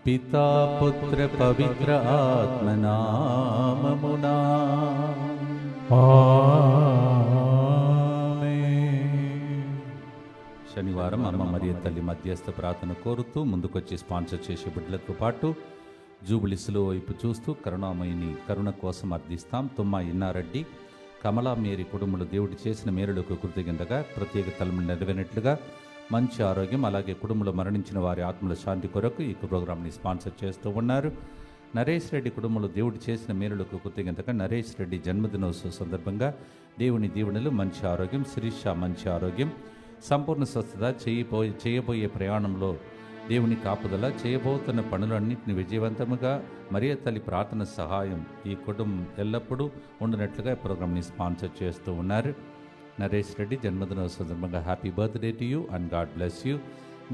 పితా పుత్ర పవిత్ర ఆత్మనామమునా శనివారం అమ్మ మరియ తల్లి మధ్యస్థ ప్రార్థన కోరుతూ ముందుకొచ్చి స్పాన్సర్ చేసే బిడ్డలతో పాటు జూబిలిస్లో వైపు చూస్తూ కరుణామయిని కరుణ కోసం అర్థిస్తాం. తుమ్మ ఇన్నారెడ్డి కమలా మేరీ కుటుంబంలో దేవుడు చేసిన మేలులకు కృతజ్ఞతగా ప్రత్యేక తలములు నెరవేరినట్లుగా మంచి ఆరోగ్యం, అలాగే కుటుంబంలో మరణించిన వారి ఆత్మల శాంతి కొరకు ఈ ప్రోగ్రాంని స్పాన్సర్ చేస్తూ ఉన్నారు. నరేష్ రెడ్డి కుటుంబంలో దేవుడు చేసిన మేలులకు కృతజ్ఞతగా నరేష్ రెడ్డి జన్మదినోత్సవ సందర్భంగా దేవుని దీవెనలు, మంచి ఆరోగ్యం, శిరీష మంచి ఆరోగ్యం, సంపూర్ణ స్వస్థత, చేయబోయే ప్రయాణంలో దేవుని కాపుదల, చేయబోతున్న పనులన్నింటినీ విజయవంతముగా మరియ తల్లి ప్రార్థన సహాయం ఈ కుటుంబం ఎల్లప్పుడూ ఉండినట్లుగా ఈ ప్రోగ్రాంని స్పాన్సర్ చేస్తూ ఉన్నారు. నరేష్ రెడ్డి జన్మదినోత్సవ సందర్భంగా happy birthday to you and God bless you.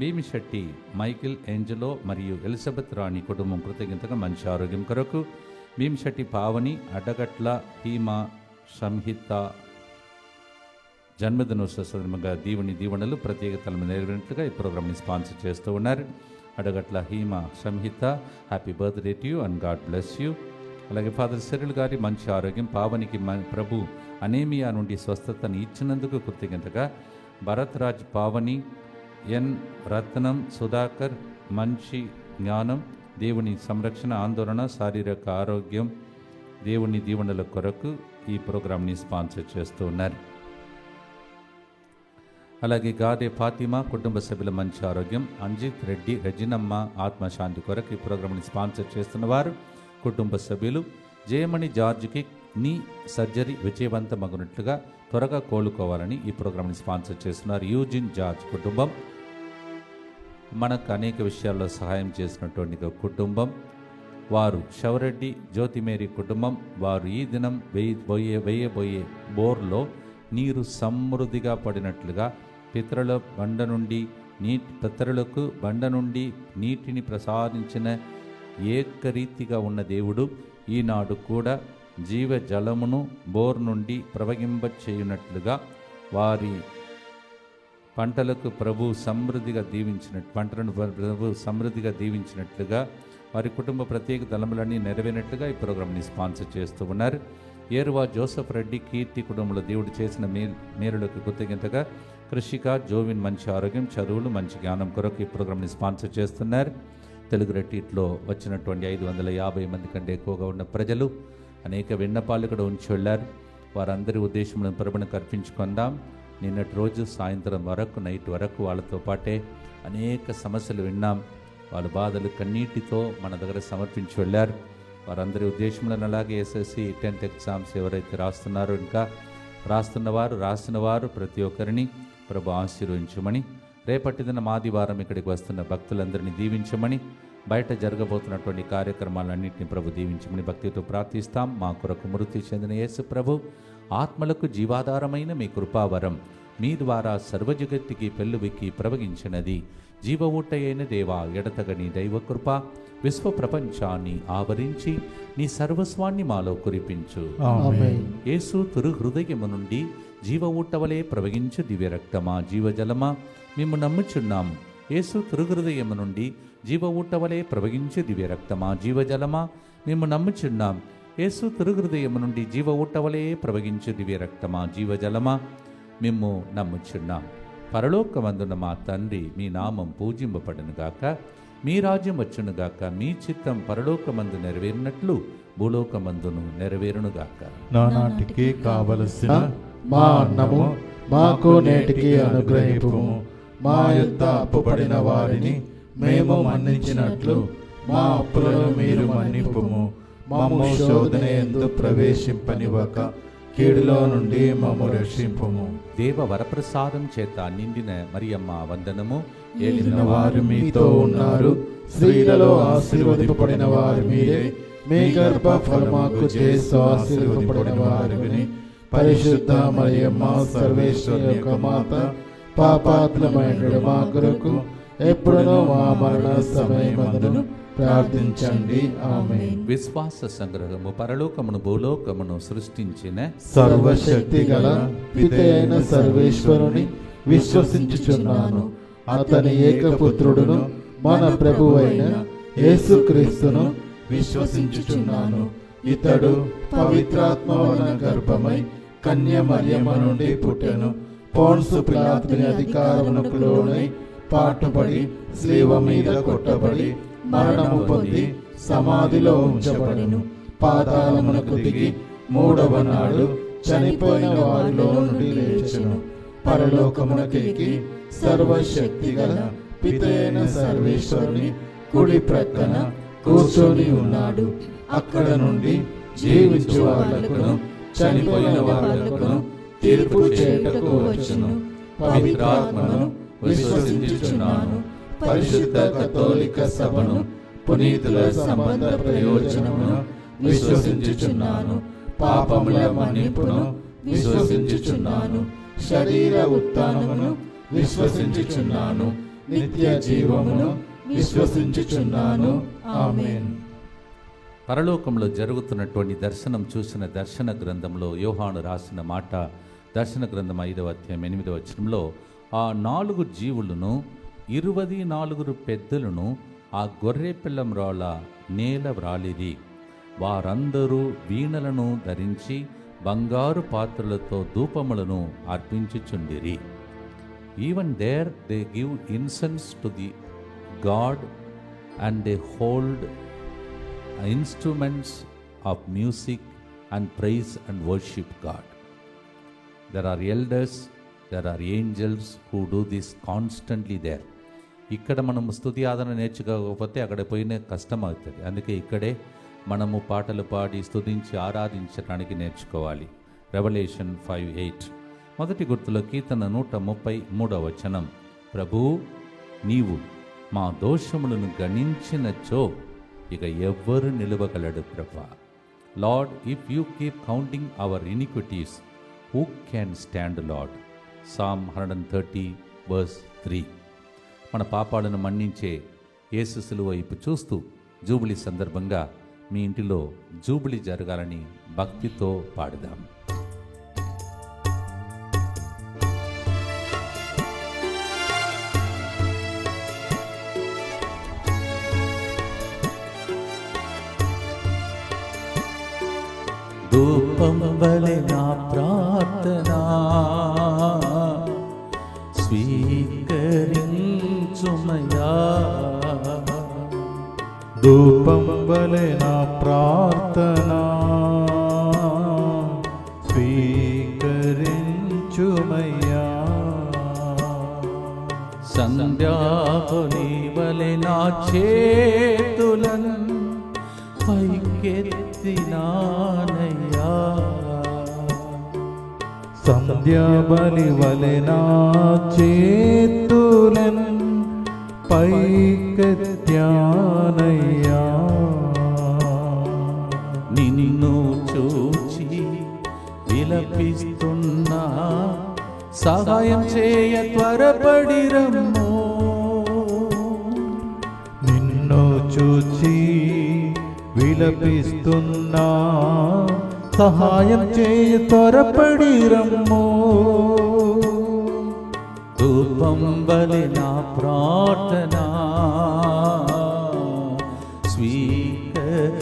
Bhimisetti Michael, Angelo మరియు ఎలిజబెత్ రాణి కుటుంబం కృతజ్ఞతగా మంచి ఆరోగ్యం కొరకు, భీమిశెట్టి పావని, అడ్డగట్ల హీమా సంహిత జన్మదినోత్సవ సందర్భంగా దీవెనలు ప్రత్యేకతలను నెరవేరినట్లుగా ఈ ప్రోగ్రాంని స్పాన్సర్ చేస్తూ ఉన్నారు. Adagatla Hima Samhita happy birthday to you and God bless you. అలాగే ఫాదర్ సిరిల్ గారి మంచి ఆరోగ్యం, పావనికి ప్రభు అనేమియా నుండి స్వస్థతను ఇచ్చినందుకు కృతజ్ఞతగా భరత్ రాజ్, పావని, ఎన్ రత్నం, సుధాకర్ మంచి జ్ఞానం, దేవుని సంరక్షణ, ఆందోళన, శారీరక ఆరోగ్యం, దేవుని దీవెనల కొరకు ఈ ప్రోగ్రాంని స్పాన్సర్ చేస్తూ ఉన్నారు. అలాగే గాదే ఫాతిమా కుటుంబ సభ్యుల మంచి ఆరోగ్యం, అంజిత్ రెడ్డి, రెజినమ్మ ఆత్మశాంతి కొరకు ఈ ప్రోగ్రాంని స్పాన్సర్ చేస్తున్నవారు కుటుంబ సభ్యులు. జయమణి జార్జ్కి నీ సర్జరీ విజయవంతమగునట్లుగా త్వరగా కోలుకోవాలని ఈ ప్రోగ్రాంని స్పాన్సర్ చేస్తున్నారు. యూజిన్ జార్జ్ కుటుంబం మనకు అనేక విషయాల్లో సహాయం చేసినటువంటి కుటుంబం వారు. శవరెడ్డి జ్యోతిమేరీ కుటుంబం వారు ఈ దినం వేయబోయే బోర్లో నీరు సమృద్ధిగా పడినట్లుగా పితరులకు బండ నుండి నీటిని ప్రసాదించిన ఏకరీతిగా ఉన్న దేవుడు ఈనాడు కూడా జీవ జలమును బోర్ నుండి ప్రవహింప చేయునట్లుగా వారి పంటలను ప్రభు సమృద్ధిగా దీవించినట్లుగా వారి కుటుంబ ప్రత్యేక తలములన్నీ నెరవేరినట్లుగా ఈ ప్రోగ్రాంని స్పాన్సర్ చేస్తూ ఉన్నారు. ఏరువా జోసఫ్ రెడ్డి కీర్తి కుటుంబంలో దేవుడు చేసిన మేలులకు కృతజ్ఞతగా కృషిక జోవిన్ మంచి ఆరోగ్యం, చదువులు, మంచి జ్ఞానం కొరకు ఈ ప్రోగ్రాంని స్పాన్సర్ చేస్తున్నారు. తెలుగు రెట్టిట్లో వచ్చినటువంటి 550 మంది కంటే ఎక్కువగా ఉన్న ప్రజలు అనేక విన్నపాలు కూడా ఉంచి వెళ్ళారు. వారందరి ఉద్దేశంలో ప్రభువుకు అర్పించుకుందాం. నిన్నటి రోజు సాయంత్రం వరకు, నైట్ వరకు వాళ్ళతో పాటే అనేక సమస్యలు విన్నాం. వాళ్ళ బాధలు కన్నీటితో మన దగ్గర సమర్పించి వెళ్ళారు. వారందరి ఉద్దేశంలో అలాగే ఎస్ఎస్సి 10th ఎగ్జామ్స్ ఎవరైతే రాస్తున్నారో, ఇంకా రాస్తున్నవారు ప్రతి ఒక్కరిని ప్రభు ఆశీర్వదించమని, రేపటి దిన ఆదివారం ఇక్కడికి వస్తున్న భక్తులందరినీ దీవించమని, బయట జరగబోతున్నటువంటి కార్యక్రమాలన్నింటినీ ప్రభు దీవించమని భక్తితో ప్రార్థిస్తాం. మా కొరకు మృతి చెందిన యేసు ప్రభు ఆత్మలకు జీవాధారమైన మీ కృపావరం మీ ద్వారా సర్వజగత్తికి పెళ్ళువిక్కి ప్రవగించినది. జీవ ఊటయైన దేవా, ఎడతగని దైవ కృప విశ్వ ప్రపంచాన్ని ఆవరించి నీ సర్వస్వాన్ని మాలో కురిపించు. యేసు తిరు హృదయము నుండి జీవ ఊటవలే ప్రవగించు దివ్య రక్తమా, జీవజలమా మేము నమ్ముచున్నాం. యేసు తిరు హృదయము నుండి జీవ ఊటవలే ప్రవగించు దివ్య రక్తమా, జీవజలమా మేము నమ్ముచున్నాం. యేసు తిరు హృదయము నుండి జీవ ఊటవలే ప్రవగించు దివ్య రక్తమా, జీవజలమా మేము నమ్ముచున్నాం. పరలోకమందున్న మా తండ్రి, మీ నామం పూజింపబడునుగాక, మీ రాజ్యం వచ్చునుగాక, మీ చిత్తం పరలోకమందు నెరవేరినట్లు భూలోకమందును నెరవేరునుగాక. నానాటికి కావలసిన మా అన్నము మాకు నేటికి అనుగ్రహింపుము. మా యొద్ద అప్పుపడిన వారిని మేము మన్నించినట్లు మా అప్పులను మీరు మన్నింపుము. మమ్ము శోధన యందు ప్రవేశింపనివ్వక కీడులో నుండి మమ్ము రక్షింపుము. దేవ వరప్రసాదం చేత నిండిన మరియమ్మ వందనము. ఏలిన వారు మీతో ఉన్నారు, స్త్రీలలో ఆశీర్వదింపబడిన వారు మీరే. మీ గర్భ ఫలమాకు చేస్తూ ఆశీర్వదింపబడిన వారిని. పరిశుద్ధ మరియమ్మ సర్వేశ్వరుని యొక్క మాత, పాపాత్ములమైన మా కొరకు ఎప్పుడునూ మా మరణ సమయమందును ప్రార్థించండి. ఆమేన్. విశ్వాస సంగ్రహము. పరలోకమును భూలోకమును సృష్టించిన సర్వశక్తి గల పితయైన సర్వేశ్వరుని విశ్వసించుచున్నాను. అతని ఏకపుత్రుడును మన ప్రభువైన యేసుక్రీస్తును విశ్వసించుచున్నాను. ఇతడు పవిత్రాత్మ వలన గర్భమై కన్య మరియమ్మ నుండి పుట్టెను. పోన్సు పిలాతుని అధికారమునకు లోనై పాటుపడి శిలువ మీద కొట్టబడి మరణము పొంది సమాధిలో ఉంచబడెను. పాతాళమునకు దిగి మూడవ నాడు చనిపోయిన వారిలో నుండి లేచెను. పరలోకమునకెక్కి సర్వశక్తి గల పితైన సర్వేశ్వరుని కుడి ప్రక్కన కూర్చొని ఉన్నాడు. అక్కడ నుండి జీవించు వాళ్లకును చనిపోయిన వాళ్లకును తీర్పు చేయుటకు వచ్చును. పవిత్రాత్మను విశ్వసించుచున్నాను. పరిశుద్ధ కథోలిక సభను, పునీతుల సంబంధ ప్రయోజనమును విశ్వసించుచున్నాను. పాపముల మన్నింపును విశ్వసించుచున్నాను. శరీర ఉత్థానమును విశ్వసించుచున్నాను. నిత్య జీవమును విశ్వసించుచున్నాను. ఆమేన్. పరలోకంలో జరుగుతున్నటువంటి దర్శనం చూసిన దర్శన గ్రంథంలో యోహాను రాసిన మాట, దర్శన గ్రంథం 5వ అధ్యాయం 8వ వచనంలో, ఆ 4 జీవులను 24 పెద్దలను ఆ గొర్రె పిల్లం రాళ్ళ నేల వ్రాలిరి. వారందరూ వీణలను ధరించి బంగారు పాత్రలతో ధూపములను అర్పించుచుండిరి. Even there they give incense to the God and they hold instruments of music and praise and worship God. There are elders, there are angels who do this constantly there. ఇక్కడ మనము స్తుతి ఆదరణ నేర్చుకోకపోతే అక్కడ పోయిన కష్టం అవుతుంది. అందుకే ఇక్కడే మనము పాటలు పాడి స్తుతించి ఆరాధించడానికి నేర్చుకోవాలి. రెవల్యూషన్ 5:8 మొదటి గుర్తులో కీర్తన 133వ వచనం, ప్రభూ నీవు మా దోషములను గణించినచో ఇక ఎవ్వరు నిలువగలడు ప్రభా. Lord, if you keep counting our iniquities, who can stand Lord? Psalm 130:3. మన పాపాలను మన్నించే యేసు సిలువ వైపు చూస్తూ జూబిలీ సందర్భంగా మీ ఇంటిలో జూబిలీ జరగాలని భక్తితో పాడుదాం. ధూపం వలె నా ప్రార్థనా స్వీకరించుమయా, ధూపం వలె నా ప్రార్థనా స్వీకరించుమయ్యా. సంధ్యాబలి వలె నా చేతులను పైకెత్తినానయ్యా, సంధ్యాబలి వలె నా చేతులను పైకెత్తానయ్యా. నిన్ను చూచి విలపిస్తున్నా, సహాయం చేయ త్వరపడి రమ్మో. నిన్ను చూచి విలపిస్తున్నా, సహాయం చేయ త్వరపడి రమ్మో. ధూపం వలె నా ప్రార్థనా స్వీకరించుమయ్యా.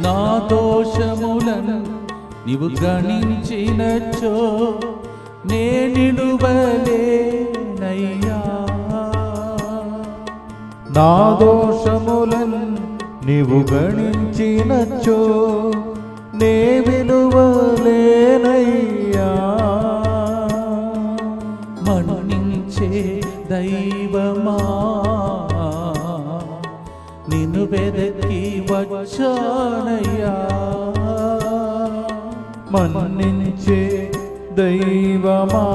నా దోషములను నీవు గణించినచో నే నిలువలేనయ్యా. నా దోషములను నీవు గణించినచో నే విలువలేనయ్యా. మన్నించే దైవమా, నిన్ను వెదకి వచ్చానయ్యా. మన్నించే దైవమా,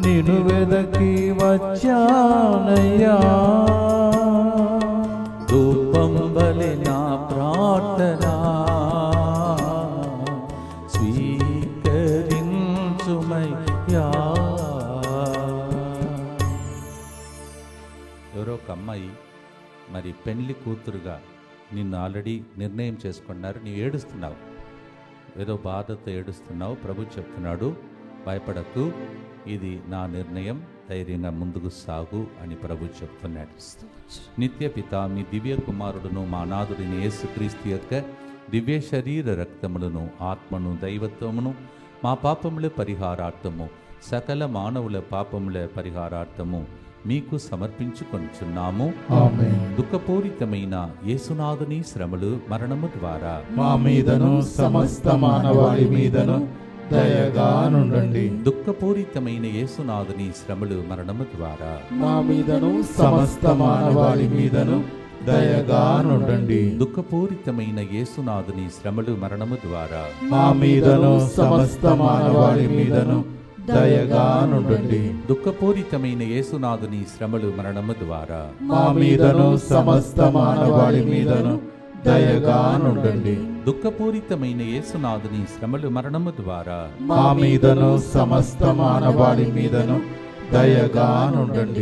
నిన్ను వెదకి వచ్చానయ్యా. ధూపం వలె నా ప్రార్థనా స్వీకరించుమయ్యా. ఎవరో ఒక అమ్మాయి మరి పెళ్లి కూతురుగా నిన్ను ఆల్రెడీ నిర్ణయం చేసుకున్నారు, నీవు ఏడుస్తున్నావు, ఏదో బాధతో ఏడుస్తున్నావు. ప్రభు చెప్తున్నాడు, భయపడకు, ఇది నా నిర్ణయం, ధైర్యంగా ముందుకు సాగు అని ప్రభు చెప్తున్నాడు. నిత్య పిత, మీ దివ్య కుమారుడును మా నాథుడిని యేసుక్రీస్తు యొక్క దివ్య శరీర రక్తములను, ఆత్మను, దైవత్వమును మా పాపముల పరిహారార్థము, సకల మానవుల పాపముల పరిహారార్థము మీకు సమర్పించుకొనుచున్నాము. దుఃఖపూరితమైన యేసునాథుని శ్రమలు, మరణము ద్వారా మా మీదను సమస్త మానవాళి మీదను దయగా నుండండి. దుఃఖపూరితమైన యేసునాథుని శ్రమలు, మరణము ద్వారా మా మీదను సమస్త మానవాళి మీదను దయగా నుండండి. దుఃఖపూరితమైన యేసునాథుని శ్రమలు, మరణము ద్వారా మా మీదను సమస్త మానవాళి మీదను దయగా నుండండి. దుఃఖపూరితమైన యేసునాథుని శ్రమలు, మరణము ద్వారా మా మీదను సమస్త మానవాళి మీదను దయగా నుండండి. దుఃఖపూరితమైన యేసునాథుని శ్రమలు, మరణము ద్వారా మా మీదను సమస్త మానవాళి మీదను దయగా నుండండి.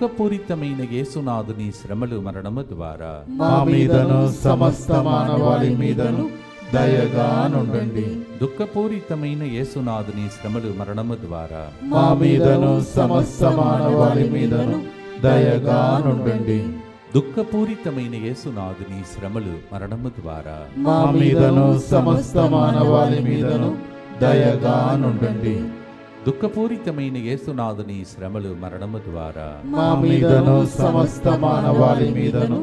దుఃఖపూరితమైన యేసునాథుని శ్రమలు, మరణము ద్వారా మా మీదను సమస్త మానవాళి మీదను దయగా నుండండి. దుఃఖపూరితమైన యేసునాథుని శ్రమలు, మరణము ద్వారా మా మీదను సమస్త మానవాళి మీదను దయగా నుండండి. దుఃఖపూరితమైన యేసునాథుని శ్రమలు, మరణము ద్వారా మా మీదను సమస్త మానవాళి మీదను దయగా నుండండి. దుఃఖపూరితమైన యేసునాథుని శ్రమలు, మరణము ద్వారా మా మీదను సమస్త మానవాళి మీదను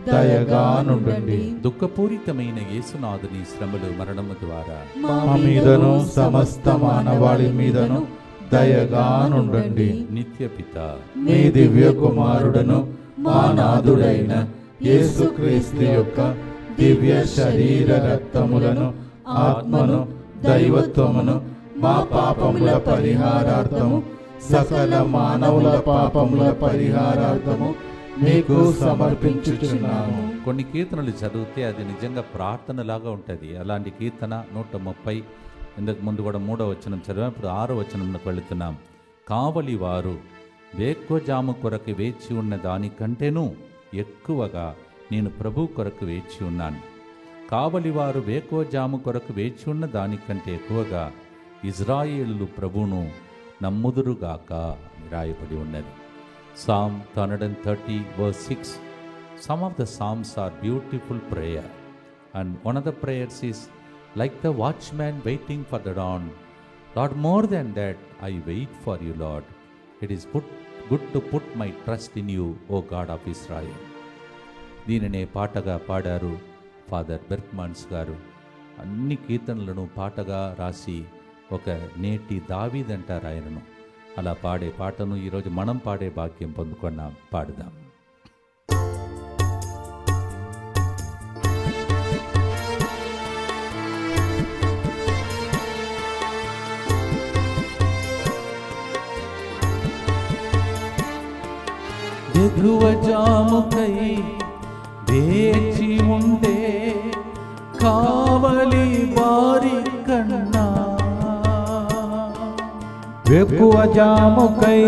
దయగా నుండండి. దుఃఖపూరితమైన యేసునాథుని శ్రమలు, మరణము ద్వారా మా మీదను సమస్త మానవాళి మీదను దయగా నుండండి. నిత్య పిత, మీ దివ్య కుమారుడును మా నాథుడైన యేసుక్రీస్తు యొక్క దివ్య శరీర రక్తములను, ఆత్మను, దైవత్వమును మా పాపముల పరిహారార్థము, సకల మానవుల పాపముల పరిహారార్థము మీకు సమర్పించుచున్నాము. కొన్ని కీర్తనలు చదివితే అది నిజంగా ప్రార్థనలాగా ఉంటుంది. అలాంటి కీర్తన 130, ఇంతకు ముందు కూడా 3వ వచనం చదివాం, ఇప్పుడు 6వ వచనంలోకి వెళుతున్నాం. కావలి వారు వేకువజాము కొరకు వేచి ఉన్న దానికంటేనూ ఎక్కువగా నేను ప్రభు కొరకు వేచి ఉన్నాను. కావలివారు వేకువజాము కొరకు వేచి ఉన్న దానికంటే ఎక్కువగా ఇజ్రాయేలు ప్రభువును నమ్ముదురుగాక అని రాయబడి ఉన్నది. Psalm 130 verse 6. Some of the psalms are beautiful prayer, and one of the prayers is like the watchman waiting for the dawn. Lord, more than that I wait for you, Lord. It is good to put my trust in you, O God of Israel. దీనినే పాటగా పాడారు father బెర్క్మాన్స్ గారు. అన్ని కీర్తనలను పాటగా రాసి ఒక నేటి దావీదంటారు ఆయనను. అలా పాడే పాటను ఈరోజు మనం పాడే భాగ్యం పొందుకున్నాం. పాడుదాం. ఎగువజాముకై వేచి ఉండే కావలి వారి కన్నా, ఎక్కువజాముకై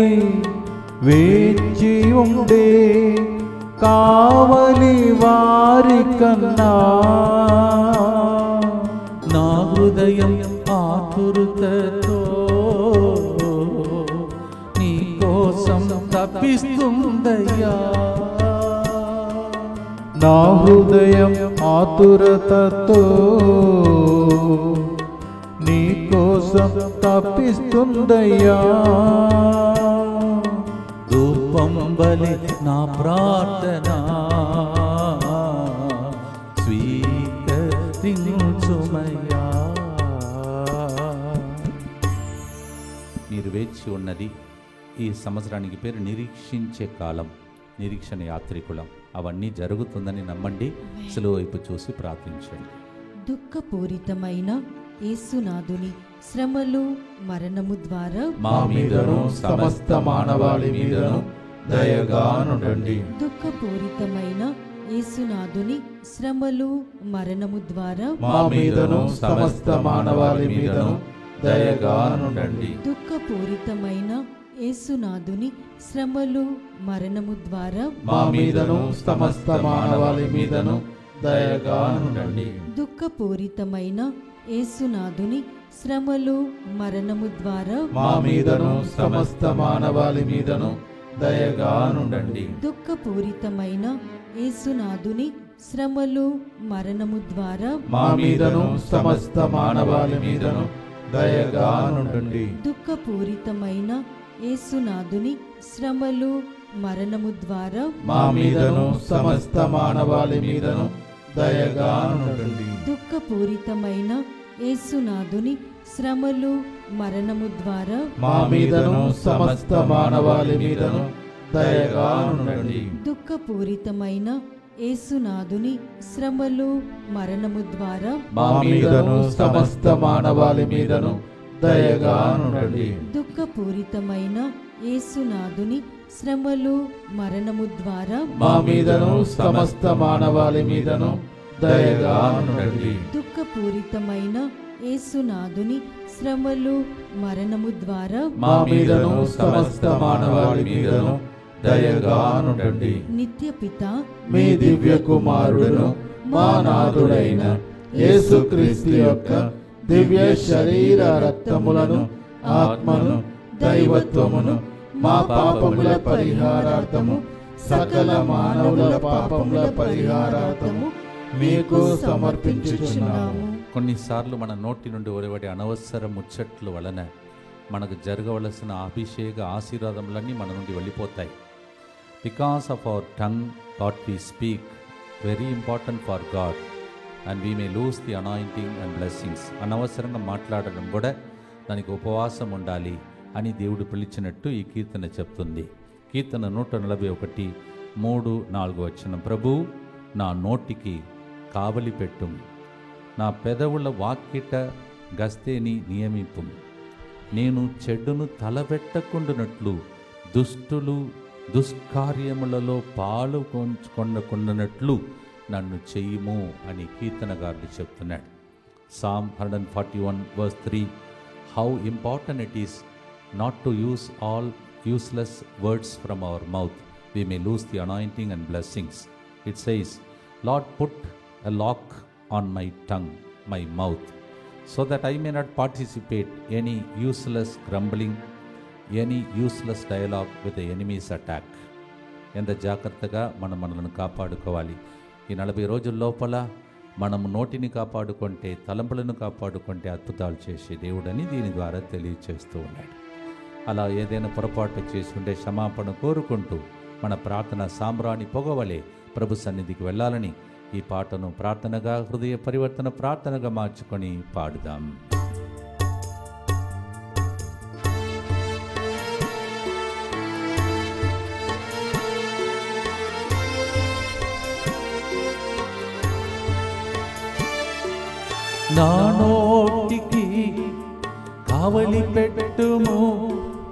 వేచి ఉండే కావలి వారి కన్నా, నా హృదయం ఆతురతతో నీ కోసం తప్పిస్తుందయ్యా. నా హృదయం ఆతురతతో నీ కోసం తప్పిస్తుందయ్యా. ధూపం బలి నా ప్రార్థన స్వీకరించుమయ్యా. మీరు వేచి ఉన్నది ఈ సంవత్సరానికి పేరు నిరీక్షించే కాలం, నిరీక్షణ యాత్రికులం. అవన్నీ జరుగుతుందని నమ్మండి. సిలువ వైపు చూసి ప్రార్థించండి. దుఃఖపూరితమైన యేసునాథుని శ్రమలు, మరణము ద్వారా మా మీదను సమస్త మానవాళి మీదను దయగా నుండండి. దుఃఖపూరితమైన యేసునాథుని శ్రమలు, మరణము ద్వారా మా మీదను సమస్త మానవాళి మీదను దయగా నుండండి. దుఃఖపూరితమైన యేసునాథుని శ్రమలు మరణము ద్వారా మా మీదను సమస్త మానవాళి మీదను దయగా నుండండి. దుఃఖపూరితమైన యేసునాథుని శ్రమలు మరణము ద్వారా మా మీదను సమస్త మానవాళి మీదను దయగా నుండండి. దుఃఖపూరితమైన యేసునాథుని శ్రమలు మరణము ద్వారా మా మీదను సమస్త మానవాళి మీదను దయగా నుండండి. దుఃఖపూరితమైన యేసునాథుని శ్రమలు మరణము ద్వారా మా మీదను సమస్త మానవాళి మీదను దయగా నుండండి. దుఃఖపూరితమైన యేసునాథుని శ్రమలు మరణము ద్వారా మా మీదను సమస్త మానవాళి మీదను దయగా నుండండి. దుఃఖపూరితమైన యేసునాథుని శ్రమలు మరణము ద్వారా మా మీదను సమస్త మానవాళి మీదను దయగా నుండండి. దుఃఖపూరితమైన యేసునాథుని శ్రమలు మరణము ద్వారా మా మీదను సమస్త మానవాళి మీదను దయగా నుండండి. దుఃఖపూరితమైన యేసునాథుని శ్రమలు మరణము ద్వారా మా మీదను సమస్త మానవాళి మీదను దయగా నుండండి. నిత్యపిత మీ దివ్య కుమారుడును మా నాథుడైన యేసుక్రీస్తు యొక్క దివ్య శరీర రక్తములను ఆత్మను దైవత్వమును మా పాపముల పరిహారార్థము సకల మానవుల పాపముల పరిహారార్థము మీకు సమర్పించుచున్నాము. కొన్నిసార్లు మన నోటి నుండి వెలువడే అనవసర ముచ్చట్లు వలన మనకు జరగవలసిన అభిషేక ఆశీర్వాదములన్నీ మన నుండి వెళ్ళిపోతాయి. Because of our tongue what we speak very important for God and we may lose the anointing and blessings. అనవసరంగా మాట్లాడడం కూడా దానికి ఉపవాసం ఉండాలి అని దేవుడు పిలిచినట్టు ఈ కీర్తన చెప్తుంది. కీర్తన 141 3, 4 వచనం. ప్రభు నా నోటికి కావలి పెట్టు, నా పెదవుల వాక్కిట గస్తేని నియమింపు. నేను చెడును తలబెట్టకుండానట్లు దుష్టులు దుష్కార్యములలో పాలు కొనకుండానట్లు నన్ను చెయ్యము అని కీర్తనగారుడు చెప్తున్నాడు. Psalm 141 verse 3. How important it is not to use all useless words from our mouth. We may lose the anointing and blessings. It says, Lord, put a lock on my tongue, my mouth, so that I may not participate any useless grumbling, any useless dialogue with the enemy's attack. ఎంత జాగ్రత్తగా మనల్ని కాపాడుకోవాలి. ఈ 40 రోజుల లోపల మనము నోటిని కాపాడుకుంటే, తలంపులను కాపాడుకుంటే అద్భుతాలు చేసే దేవుడని దీని ద్వారా తెలియచేస్తూ ఉన్నాడు. అలా ఏదైనా పొరపాటు చేసి ఉంటే క్షమాపణ కోరుకుంటూ మన ప్రార్థన సాంబ్రాణి పొగవలే ప్రభు సన్నిధికి వెళ్ళాలని ఈ పాటను ప్రార్థనగా, హృదయ పరివర్తన ప్రార్థనగా మార్చుకొని పాడుదాం. నా నోటికి కావలి పెట్టుము,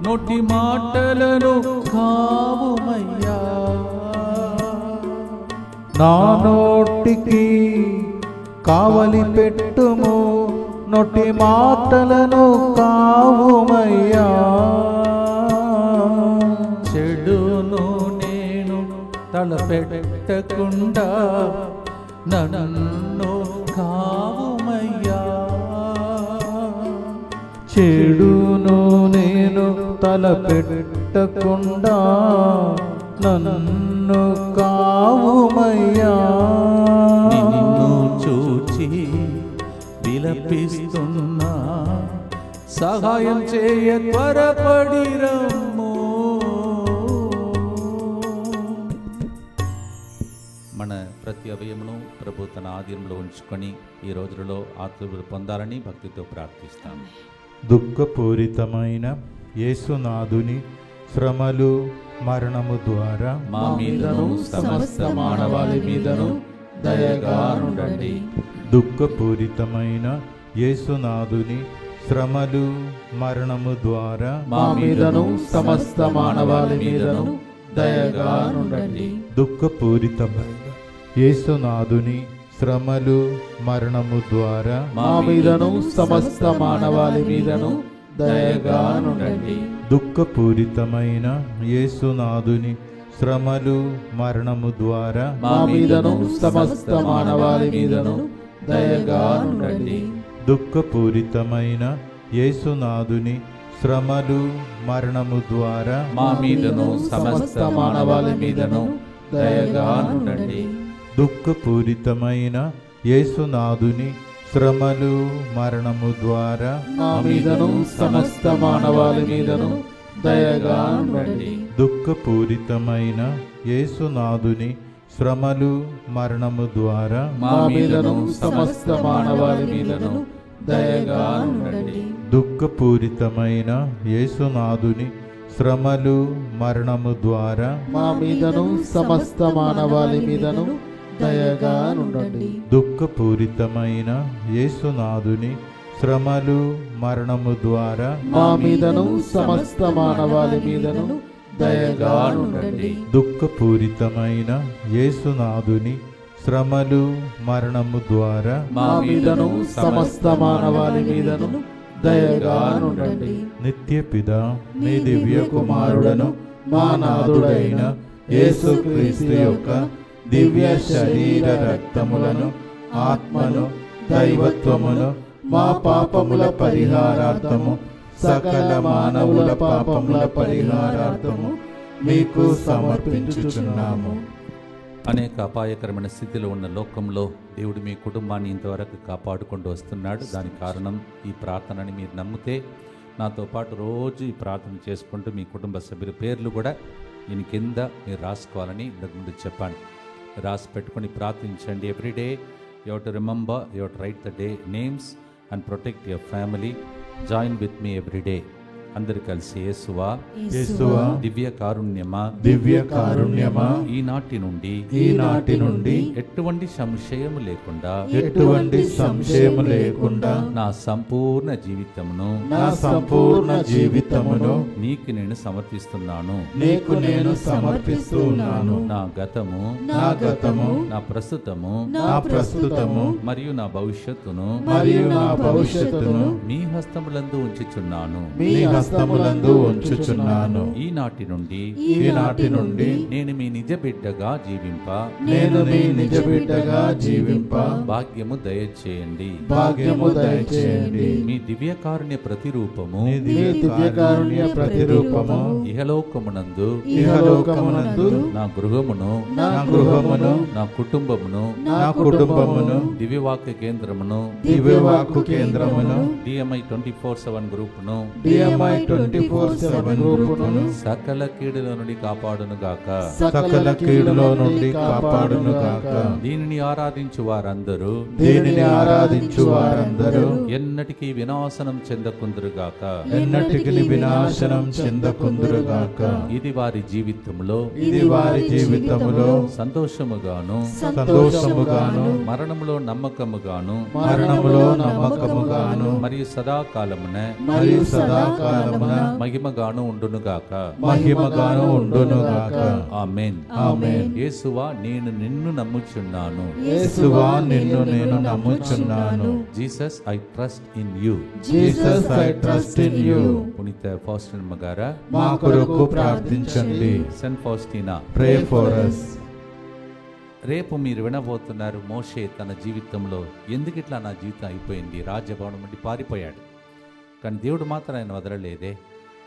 నోటి మాటలను కావుమయ్యా. నా నోటికి కావలి పెట్టుము, నోటి మాటలను కావుమయ్యా. చెడును నేను తలపెట్టకుండా నన్ను కావుమయ్యా. చెడును నేను తలపెట్టకుండా నన్ను కావుమయ్యా. నిన్ను చూచి విలపిస్తున్నా, సహాయం చేయ త్వరపడి రమ్ము. మన ప్రతి అవయమును ప్రభు తన ఆధీనంలో ఉంచుకొని ఈ రోజులలో ఆత్మలు పొందాలని భక్తితో ప్రార్థిస్తాము. దుఃఖపూరితమైన యేసునాథుని శ్రమలు మరణము ద్వారా మా మీదను సమస్త మానవాళి మీదను దయగా నుండండి. దుఃఖపూరితమైన యేసునాథుని శ్రమలు మరణము ద్వారా మా మీదను సమస్త మానవాళి మీదను దయగా నుండండి. దుఃఖపూరితమైన యేసునాథుని శ్రమలు మరణము ద్వారా మా మీదను సమస్త మానవాళి మీదను దయగా నుండండి. దుఃఖపూరితమైన యేసునాథుని శ్రమలు మరణము ద్వారా మా మీదను సమస్త మానవాళి మీదను దయగా ఉండండి. దుఃఖపూరితమైన యేసునాథుని శ్రమలు మరణము ద్వారా మా మీదను సమస్త మానవాళి మీదను దయగా ఉండండి. దుఃఖపూరితమైన యేసునాథుని శ్రమలు మరణము ద్వారా మా మీదను సమస్త మానవాళి మీదను దయగా ఉండండి. దుఃఖపూరితమైన యేసునాథుని శ్రమలు మరణము ద్వారా మా మీదను సమస్త మానవాళి మీదను దయగా ఉండండి. దుఃఖపూరితమైన యేసునాథుని శ్రమలు మరణము ద్వారా మా మీదను సమస్త మానవాళి మీదను దయగా ఉండండి. దుఃఖపూరితమైన యేసునాథుని శ్రమలు మరణము ద్వారా మా మీదను సమస్త మానవాళి మీదను దయగా ఉండండి. దుఃఖపూరితమైన యేసునాథుని శ్రమలు మరణము ద్వారా మా మీదను సమస్త మానవాళి మీదను దయగా ఉండండి. నిత్యపిత నీ దివ్య కుమారుడను మా నాథుడైన యేసుక్రీస్తు యొక్క దివ్య శరీర రక్తములను ఆత్మను దైవత్వమును మా పాపముల పరిహారార్థము సకల మానవుల పాపముల పరిహారార్థము మీకు సమర్పించుచున్నాము. అనేక అపాయకరమైన స్థితిలో ఉన్న లోకంలో దేవుడు మీ కుటుంబాన్ని ఇంతవరకు కాపాడుకుంటూ వస్తున్నాడు. దానికి కారణం ఈ ప్రార్థనని మీరు నమ్మితే నాతో పాటు రోజు ఈ ప్రార్థన చేసుకుంటూ మీ కుటుంబ సభ్యుల పేర్లు కూడా దీని కింద మీరు రాసుకోవాలని ఇంతకు ముందు చెప్పాను. రాసి పెట్టుకొని ప్రార్థించండి. Everyday you have to remember, you have to write the day names and protect your family. Join with me everyday. అందరు కలిసి యేసువా యేసువా దివ్య కారుణ్యమా దివ్య కారుణ్యమా ఈనాటి నుండి ఎటువంటి సంశయము లేకుండా ఎటువంటి సంశయము లేకుండా నా సంపూర్ణ జీవితమును నీకు నేను సమర్పిస్తున్నాను. నేను సమర్పిస్తున్నాను. నా గతము నా ప్రస్తుతము మరియు నా భవిష్యత్తును మీ హస్తములందు ఉంచుచున్నాను. ఈనాటి నుండి నేను మీ నిజ బిడ్డగా జీవింప భాగ్యము దయచేయండి. మీ దివ్యకారుణ్య ప్రతిరూపము ఇహలోకమునందు నా గృహమును నా కుటుంబమును దివ్యవాక్య కేంద్రమును DMI 24/7 గ్రూపును సకల కీడుల నుండి కాపాడును గాక. దీనిని ఆరాధించు వారందరూ ఎన్నటికీ వినాశనం చెందకుందురుగాక. ఇది వారి జీవితంలో సంతోషముగాను మరణములో నమ్మకముగాను మరియు సదాకాలమున మహిమగాను ఉండునుగాక. ఆమేన్. యేసువా నేను నిన్ను నమ్ముచున్నాను. Jesus I trust in you. పునీత ఫౌస్టినా గారా మా కొరకు ప్రార్థించండి. Saint Faustina pray for us. రేపు మీరు వినబోతున్నారు, మోషే తన జీవితంలో ఎందుకు ఇట్లా నా జీవితం అయిపోయింది, రాజ్యభవనం నుండి పారిపోయాడు. కానీ దేవుడు మాత్రం ఆయన వదలలేదే.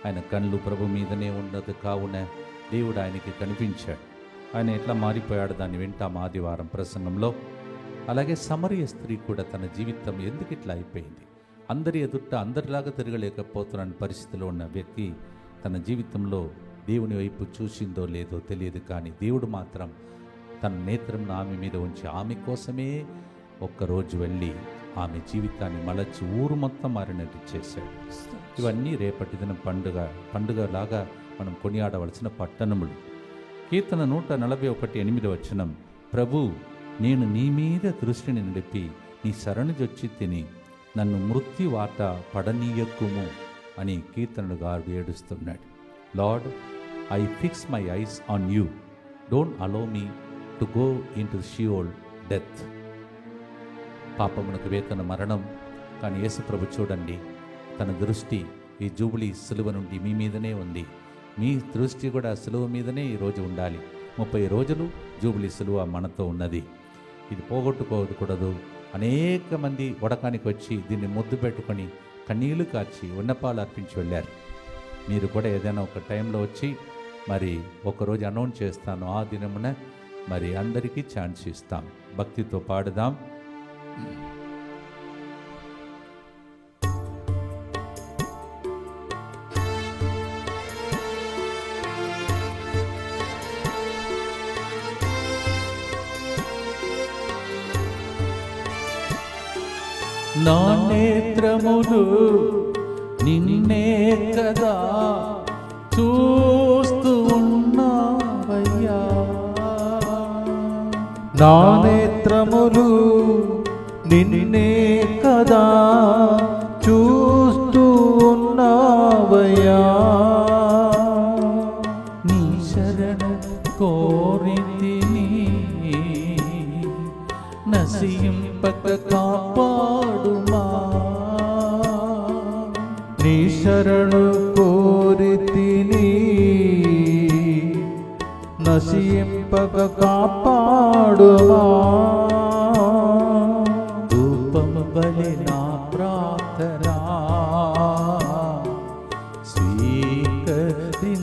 ఆయన కళ్ళు ప్రభు మీదనే ఉన్నది కావున దేవుడు ఆయనకి కనిపించాడు. ఆయన ఎట్లా మారిపోయాడు దాన్ని వింటాం ఆదివారం ప్రసంగంలో. అలాగే సమరయ స్త్రీ కూడా తన జీవితం ఎందుకు ఇట్లా అయిపోయింది, అందరి ఎదుట అందరిలాగా తిరగలేకపోతున్న పరిస్థితిలో ఉన్న వ్యక్తి తన జీవితంలో దేవుని వైపు చూసిందో లేదో తెలియదు, కానీ దేవుడు మాత్రం తన నేత్రం ఆమె మీద ఉంచి ఆమె కోసమే ఒక్కరోజు వెళ్ళి ఆమె జీవితాన్ని మలచి ఊరు మొత్తం మారినట్టు చేశాడు. ఇవన్నీ రేపటి దినం పండుగలాగా మనం కొనియాడవలసిన పట్టణములు. కీర్తన 141:8 ప్రభు నేను నీ మీద దృష్టిని నిలిపి నీ శరణుజొచ్చి తిని నన్ను మృత్యువాత పడనీయక్కుము అని కీర్తనలు గారు ఏడుస్తున్నాడు. Lord, I fix my eyes on you. Don't allow me to go into Sheol death. పాపమునకు వేతన మరణం, కానీ యేసు ప్రభు చూడండి తన దృష్టి ఈ జూబిలీ సిలువ నుండి మీ మీదనే ఉంది. మీ దృష్టి కూడా సిలువ మీదనే ఈరోజు ఉండాలి. 30 రోజులు జూబిలీ సిలువ మనతో ఉన్నది. ఇది పోగొట్టుకోకూడదు. అనేక మంది వడకానికి వచ్చి దీన్ని ముద్దు పెట్టుకొని కన్నీళ్లు కార్చి ఉన్నపాలు అర్పించి వెళ్ళారు. మీరు కూడా ఏదైనా ఒక టైంలో వచ్చి మరి ఒకరోజు అనౌన్స్ చేస్తాను. ఆ దినమున మరి అందరికీ ఛాన్స్ ఇస్తాం. భక్తితో పాడుదాం. నా నేత్రములు నిన్నే కదా చూస్తూ ఉన్నావయ్యా. నా నేత్రములు నిన్నే కదా చూస్తూ ఉన్నావయ్యా. నీ శరణు కోరితిని నసింపక కాపాడుమా. నీ శరణు కోరితిని నశింపక కాపాడుమా. ధూపము బలి నా ప్రార్థన స్వీకరించుమయ్యా.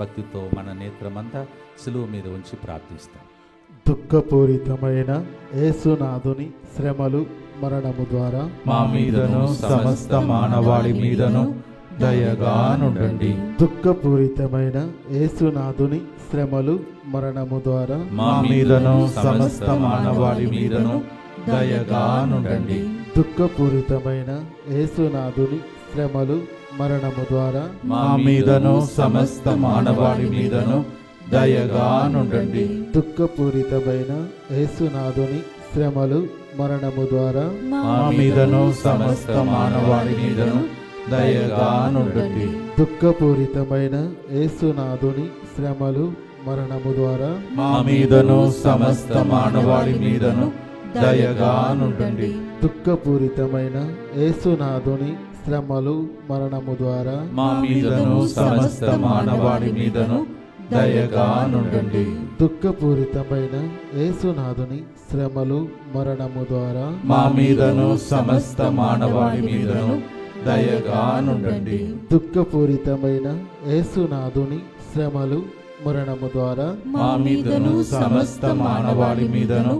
భక్తితో మన నేత్రమంతా సిలువ మీద ఉంచి ప్రార్థిస్తాం. దుఃఖపూరితమైన యేసునాథుని శ్రమలు మరణము ద్వారా మా మీదను సమస్త మానవాళి మీదను దయగా నుండండి. దుఃఖపూరితమైన యేసునాథుని శ్రమలు మరణము ద్వారా మా మీదను సమస్త మానవాళి మీదను దయగా నుండండి. దుఃఖపూరితమైన యేసునాథుని శ్రమలు మరణము ద్వారా మా మీదను సమస్త మానవాళి మీదను దయగా నుండండి. దుఃఖపూరితమైన యేసునాథుని శ్రమలు మరణము ద్వారా మా మీదను సమస్త మానవాళి మీదను దయగా నుండండి. దుఃఖపూరితమైన యేసునాథుని శ్రమలు మరణము ద్వారా మా మీదను సమస్త మానవాళి మీదను దయగా నుండండి. దుఃఖపూరితమైన యేసునాథుని శ్రమలు మరణము ద్వారా మా మీదను సమస్త మానవాళి మీదను దయగా నుండండి. దుఃఖపూరితమైన యేసునాథుని శ్రమలు మరణము ద్వారా మా మీదను సమస్త మానవాళి మీదను దయగా నుండండి. దుఃఖపూరితమైన యేసునాథుని శ్రమలు మరణము ద్వారా మా మీదను సమస్త మానవాళి మీదను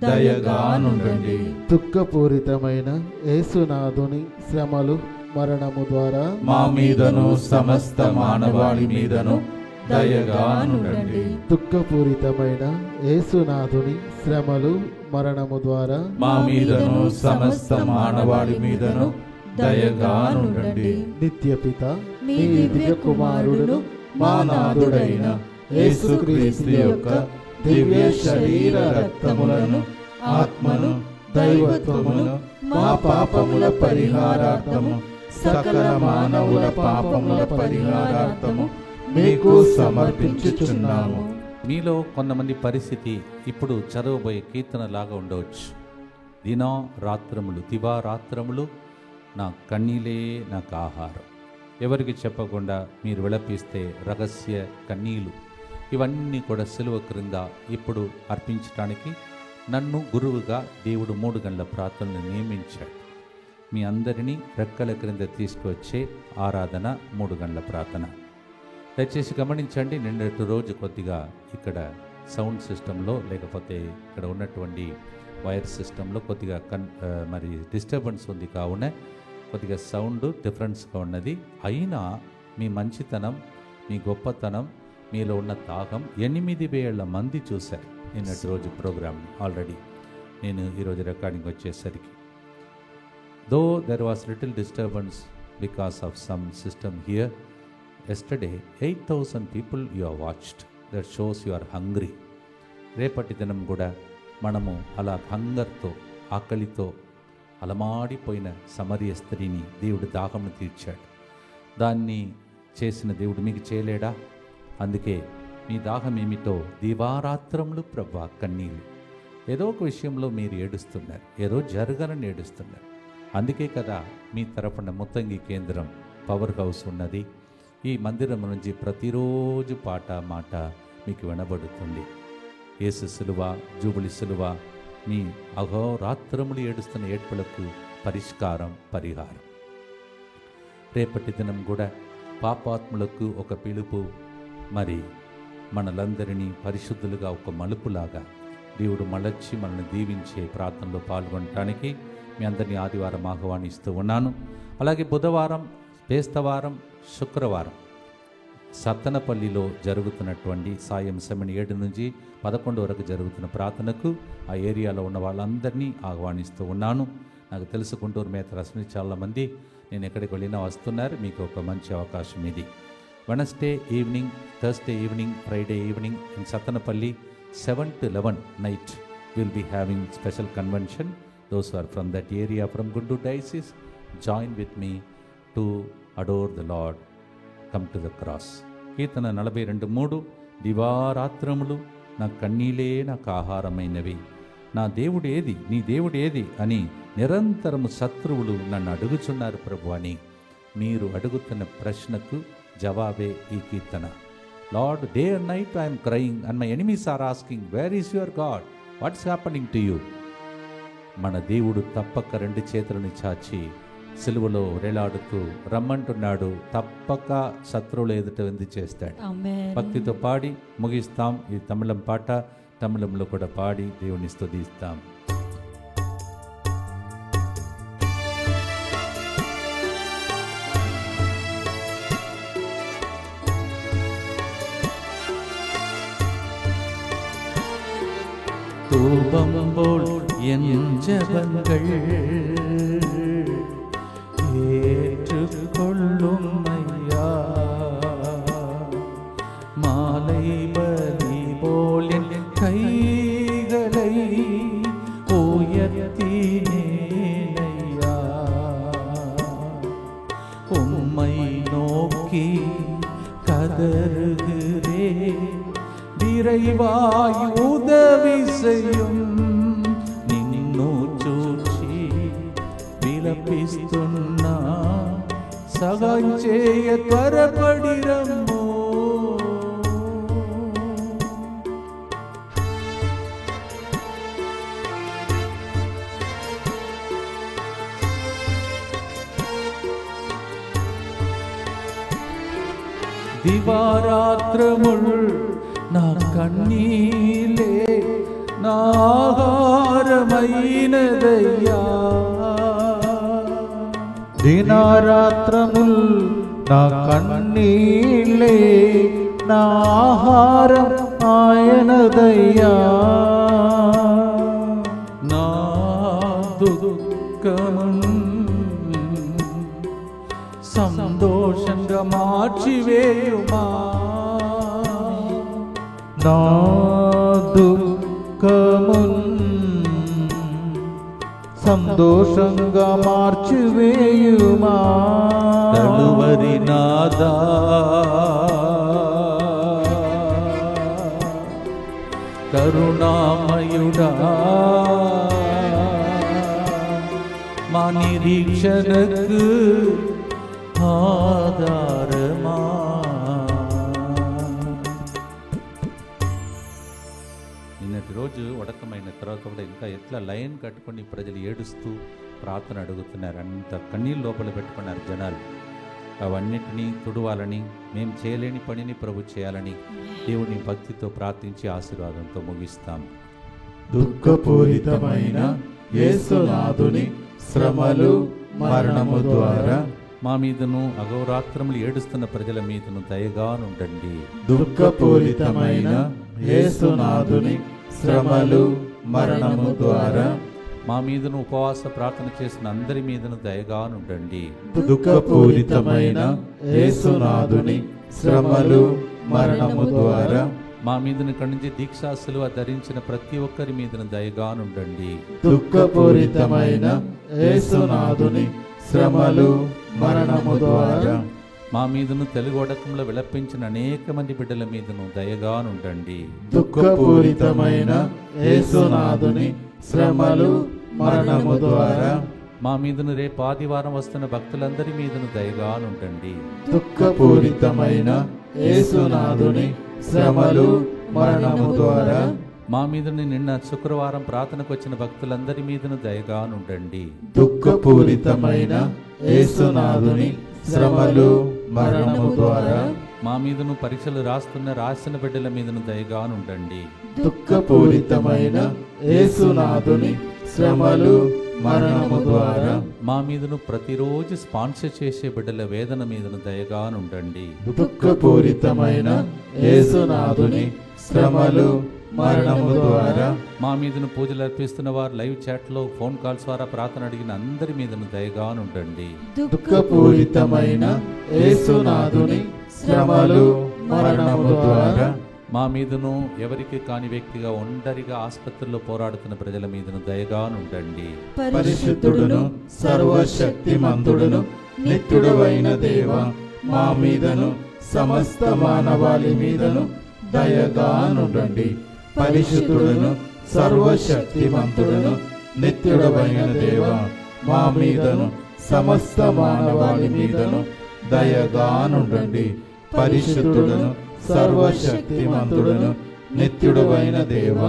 దయగా నుండండి. దుఃఖపూరితమైన యేసునాథుని శ్రమలు మరణము ద్వారా మా మీదను సమస్త మానవాళి మీదను దయగా నుండండి. దుఃఖపూరితమైన యేసునాథుని శ్రమలు మరణము ద్వారా మా మీదను సమస్త మానవాళి మీదను దయగా నుండండి. నిత్యపిత మీ మీ దివ్య కుమారుడును మా నాథుడైన యేసుక్రీస్తు యొక్క దివ్య శరీర రక్తములను ఆత్మను దైవత్వమును మా పాపముల పరిహారార్థము సకల మానవుల పాపముల పరిహారార్థము మీకు సమర్పించుచున్నాము. మీలో కొంతమంది పరిస్థితి ఇప్పుడు చదవబోయే కీర్తనలాగా ఉండవచ్చు. దినా రాత్రములు దివారాత్రములు నా కన్నీలే నాకు ఆహారం. ఎవరికి చెప్పకుండా మీరు విలపిస్తే రహస్య కన్నీలు ఇవన్నీ కూడా సిలువ క్రింద ఇప్పుడు అర్పించడానికి నన్ను గురువుగా దేవుడు 3 గంటల ప్రార్థనలు నియమించాడు. మీ అందరినీ రెక్కల క్రింద తీసుకువచ్చే ఆరాధన 3 గంటల ప్రార్థన. దయచేసి గమనించండి. నిన్నటి రోజు కొద్దిగా ఇక్కడ సౌండ్ సిస్టంలో లేకపోతే ఇక్కడ ఉన్నటువంటి వైర్ సిస్టంలో కొద్దిగా మరి డిస్టర్బెన్స్ ఉంది. కావున కొద్దిగా సౌండ్ డిఫరెన్స్గా ఉన్నది. అయినా మీ మంచితనం, మీ గొప్పతనం, మీలో ఉన్న తాగం 8,000 మంది చూశారు నిన్నటి రోజు ప్రోగ్రామ్. ఆల్రెడీ నేను ఈరోజు రికార్డింగ్ వచ్చేసరికి though there was little disturbance because of some system here. Yesterday 8,000 people you have watched. That shows you are hungry. రేపటి దినం కూడా మనము అలా హంగర్తో ఆకలితో అలమాడిపోయిన సమరయ స్త్రీని దేవుడు దాహమును తీర్చాడు. దాన్ని చేసిన దేవుడు మీకు చేయలేడా? అందుకే మీ దాహం ఏమిటో దివారాత్రములు ప్రభా కన్నీళ్ళు. ఏదో ఒక విషయంలో మీరు ఏడుస్తున్నారు, ఏదో జరగాలని ఏడుస్తున్నారు. అందుకే కదా మీ తరపున ముత్తంగి కేంద్రం పవర్ హౌస్ ఉన్నది. ఈ మందిరం నుంచి ప్రతిరోజు పాట మాట మీకు వినబడుతుంది. యేసు సిలువ, జూబిలి సిలువ మీ అహోరాత్రములు ఏడుస్తున్న ఏడ్పులకు పరిష్కారం, పరిహారం. రేపటి దినం కూడా పాపాత్ములకు ఒక పిలుపు, మరి మనలందరినీ పరిశుద్ధులుగా ఒక మలుపులాగా దేవుడు మలచి మనల్ని దీవించే ప్రార్థనలో పాల్గొనడానికి మీ అందరినీ ఆదివారం ఆహ్వానిస్తూ ఉన్నాను. అలాగే బుధవారం, బేస్తవారం, శుక్రవారం సత్తనపల్లిలో జరుగుతున్నటువంటి సాయం సెమని 7 నుంచి 11 వరకు జరుగుతున్న ప్రార్థనకు ఆ ఏరియాలో ఉన్న వాళ్ళందరినీ ఆహ్వానిస్తూ ఉన్నాను. నాకు తెలుసు గుంటూరు మేత రశ్మి చాలామంది నేను ఎక్కడికి వెళ్ళినా వస్తున్నారు. మీకు ఒక మంచి అవకాశం ఇది. Wednesday evening, Thursday evening, Friday evening in Sattenapalli 7 to 11 night we'll be having special convention. Those who are from that area, from Guntur diocese, join with me to adore the Lord. Come to the cross. కీర్తన 42:3 దివారాత్రములు నా కన్నీలే నాకు ఆహారమైనవి. నా దేవుడు ఏది, నీ దేవుడు ఏది అని నిరంతరము శత్రువులు నన్ను అడుగుచున్నారు ప్రభు అని మీరు అడుగుతున్న ప్రశ్నకు జవాబే ఈ కీర్తన. Lord, day and night I'm crying and my enemies are asking where is your God, what's happening to you. మన దేవుడు తప్పక 2 చేతులను చాచి సిలువలో వేలాడుతూ రమ్మంటున్నాడు. తప్పక శత్రువులు ఎదుట విందు చేస్తాడు. భక్తితో పాడి ముగిస్తాం. ఈ తమిళం పాట తమిళంలో కూడా పాడి దేవుని స్తుతిస్తాం. தூபம்போல் என் ஜெபங்கள் ஏற்றுக்கொள்ளும் ஐயா, மாலை பலி போல் என் கைகளை உயர்த்தினேன் ஐயா. உம்மை நோக்கி கதறுகிறேன், విరైవాయి ఉదవి చెయ్యం. నిన్ను చూచి విలపిస్తున్నా, సహాయం చేయ త్వరపడి రమ్మో. దివారాత్రముల్ నా కన్నీలే నా ఆహారమైనదయ్యా. దినారాత్రముల్ నా కన్నీలే నా ఆహారం ఆయనదయ్యా. నా దుఃఖమున్ సంతోషంగా మార్చివేయుమా. నా దుఃఖమున్ సంతోషంగా మార్చివేయుమా. కలువరి నాదా కరుణామయుడా, మా నిరీక్షణకు ఆధారమా. నిన్నటి రోజు ఉడకమైన తర్వాత కూడా ఇంకా ఎట్లా లైన్ కట్టుకొని ప్రజలు ఏడుస్తూ ప్రార్థన అడుగుతున్నారు. అంత కన్నీళ్ళు లోపల పెట్టుకున్నారు జనాలు. అవన్నిటినీ తుడవాలని, మేము చేయలేని పనిని ప్రభు చేయాలని దేవుని భక్తితో ప్రార్థించి ఆశీర్వాదంతో ముగిస్తాం. దుఃఖపూరితమైన యేసునాథుని శ్రమలు మరణము ద్వారా మా మీదను అహోరాత్రములు ఏడుస్తున్న ప్రజల మీదను దయగానుండండి. దుఃఖపూరితమైన యేసునాథుని శ్రమలు మరణము ద్వారా మా మీదను ఉపవాస ప్రార్థన చేసిన అందరి మీదను దయగానుండండి. దుఃఖపూరితమైన యేసునాథుని శ్రమలు మరణము ద్వారా మా మీదను ఇక్కడి నుంచి దీక్షా సిలువ ధరించిన ప్రతి ఒక్కరి మీదను దయగానుండండి. దుఃఖపూరితమైన యేసునాథుని శ్రమలు మరణము ద్వారా మా మీదను తెలుగు ఒడకంలో విలపించిన అనేక మంది బిడ్డల మీదను దయగానుండండి. దుఃఖపూరితమైన యేసునాథుని శ్రమలు మరణము ద్వారా మా మీదను రేపు ఆదివారం వస్తున్న భక్తులందరి మీదను దయగానుండండి. దుఃఖపూరితమైన యేసునాథుని శ్రమలు మరణము ద్వారా మా మీదను నిన్న శుక్రవారం ప్రార్థనకు వచ్చిన భక్తులందరి మీదను దయగానుండండి. దుఃఖపూరితమైన యేసునాథుని శ్రమలు మరణము ద్వారా మా మీదను పరీక్షలు రాసిన బిడ్డల మీదను దయగానుండండి. దుఃఖపూరితమైన యేసునాథుని శ్రమలు మరణము ద్వారా మా మీదను ప్రతిరోజు స్పాన్సర్ చేసే బిడ్డల వేదన మీదను దయగానుండండి. దుఃఖపూరితమైన యేసునాథుని శ్రమలు మరణము ద్వారా మా మీదను పూజలు అర్పిస్తున్న వారు లైవ్ చాట్లో ఫోన్ కాల్స్ ద్వారా ప్రార్థన అడిగిన అందరి మీదను దయగానుండండి. దుఃఖపూరితమైన యేసునాథుని శ్రమలు మరణము ద్వారా మా మీదను ఎవరికి కాని వ్యక్తిగా ఒంటరిగా ఆసుపత్రిలో పోరాడుతున్న ప్రజల మీదను దయగానుండండి. పరిశుద్ధుడును సర్వశక్తిమంతుడును నిత్యుడవైన దేవ, మా మీదను సమస్త మానవాళి మీదను దయగానుండండి. పరిశుద్ధుడును సర్వశక్తిమంతుడును నిత్యుడవైన దేవ, మా మీదను సమస్త మానవాళి మీదను దయగానుండండి. పరిశుద్ధుడును సర్వశక్తిమంతుడును నిత్యుడవైన దేవ,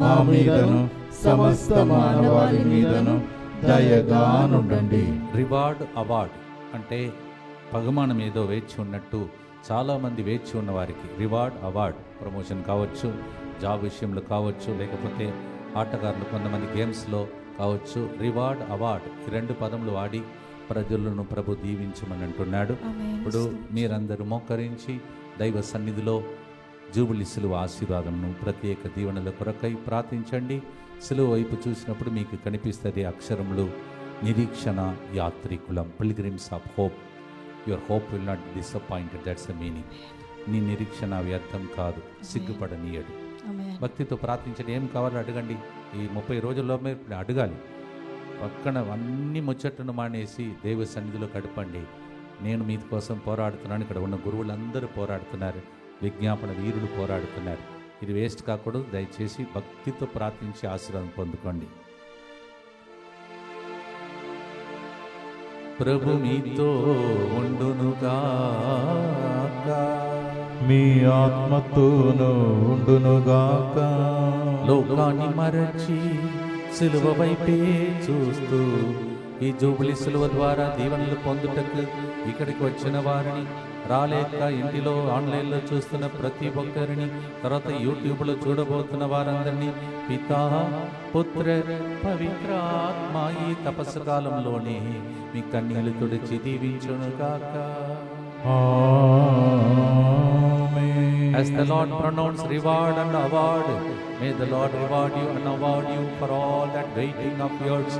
మా మీదను సమస్త మానవాళి మీదను దయగానుండండి. రివార్డ్ అవార్డ్ అంటే బహుమానం ఏదో వేచి ఉన్నట్టు చాలామంది వేచి ఉన్న వారికి రివార్డ్ అవార్డ్, ప్రమోషన్ కావచ్చు, జాబ్ విషయంలో కావచ్చు, లేకపోతే ఆటగారులు కొంతమంది గేమ్స్లో కావచ్చు. రివార్డ్ అవార్డ్ ఈ రెండు పదములు వాడి ప్రజలను ప్రభు దీవించమని అంటున్నాడు. ఇప్పుడు మీరందరూ మోకరించి దైవ సన్నిధిలో జూబిలీ సిలువ ఆశీర్వాదంను ప్రత్యేక దీవెనల కొరకై ప్రార్థించండి. సిలువ వైపు చూసినప్పుడు మీకు కనిపిస్తుంది అక్షరములు నిరీక్షణ యాత్రికులం, pilgrims of hope. Your hope will not disappointed, that's the meaning. నీ నిరీక్షణ వ్యర్థం కాదు, సిగ్గుపడనీయడు. భక్తితో ప్రార్థించండి. ఏం కావాలో అడగండి. ఈ 30 రోజుల్లో మీరు అడగాలి. పక్కన అన్ని ముచ్చట్లను మానేసి దేవ సన్నిధిలో గడపండి. నేను మీ కోసం పోరాడుతున్నాను, ఇక్కడ ఉన్న గురువులందరూ పోరాడుతున్నారు, విజ్ఞాపన వీరులు పోరాడుతున్నారు. ఇది వేస్ట్ కాకూడదు. దయచేసి భక్తితో ప్రార్థించి ఆశీర్వాదం పొందుకోండి. ప్రభు మీతో ఉండునుగాక, మీ ఆత్మతోనూ ఉండునుగాక. లోకాన్ని మరచి సిలువ వైపే చూస్తూ ఈ జూబిలీ సిలువ ద్వారా దీవెనలు పొందుటకు ఇక్కడికి వచ్చిన వారిని, రాలేక ఇంటిలో ఆన్లైన్లో చూస్తున్న ప్రతి ఒక్కరిని, తర్వాత యూట్యూబ్లో చూడబోతున్న వారందరినీ పితా పుత్ర పవిత్రాత్మ ఈ తపస్సు కాలంలోనే మీ కన్నీళ్లు తుడిచి దీవించునుగాక. As the Lord pronounced reward and award, may the Lord reward you and award you for all that waiting of yours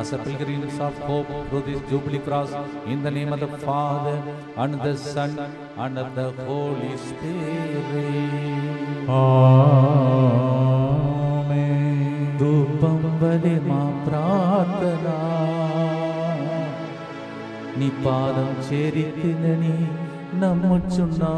as a pilgrims of hope through this Jubilee cross, in the name of the Father and the Son and of the Holy Spirit. Amen. ధూపం వలె మా ప్రార్థన నీ పాదం చేరితినని నమ్ముచున్నా.